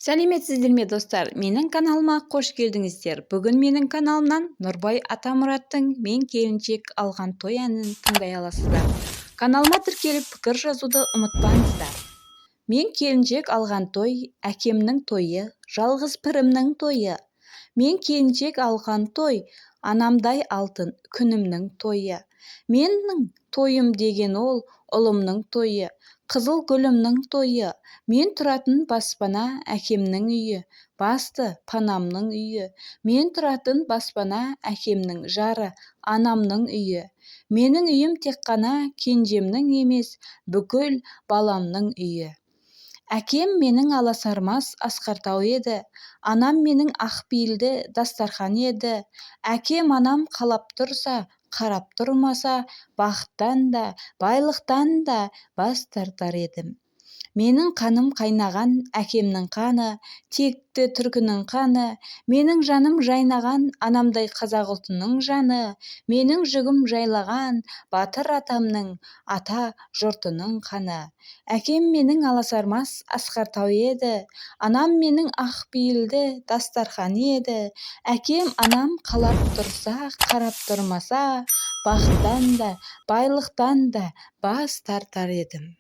Сәлеметсіздер ме достар, менің каналыма қош келдіңіздер. Бүгін менің каналымнан Нұрбай Атамұраттың "Мен келіншек алған той" әнін тыңдай аласыздар. Каналыма тіркеліп пікір жазуды ұмытпаңыздар. Мен келіншек алған той, әкемнің тойы, жалғыз пірімнің тойы. Мен келіншек алған той, анамдай алтын күнімнің тойы. Менің тойым деген ол ұлымның тойы, қызыл гүлімнің тойы. Мен тұратын баспана әкемнің үйі, басты панамның үйі. Мен тұратын баспана әкемнің жары, анамның үйі. Менің үйім тек қана кенжемнің емес, бүкіл баламның үйі. Әкем менің аласармас асқар тау еді, анам менің ақпейілді дастархан еді. Әкем анам қалап тұрса, қарап тұрмаса, бақыттан да, байлықтан да бас тартар едім. Менің қаным қайнаған әкемнің қаны, текті түркінің қаны. Менің жаным жайнаған анамдай қазақ ұлтының жаны. Менің жүгім жайлаған батыр атамның ата жұртының қаны. Әкем менің аласармас асқар тау еді, анам менің ақпейілді дастархан еді. Әкем анам қалап тұрса, қарап тұрмаса, бақыттан да, байлықтан да бас тартар едім.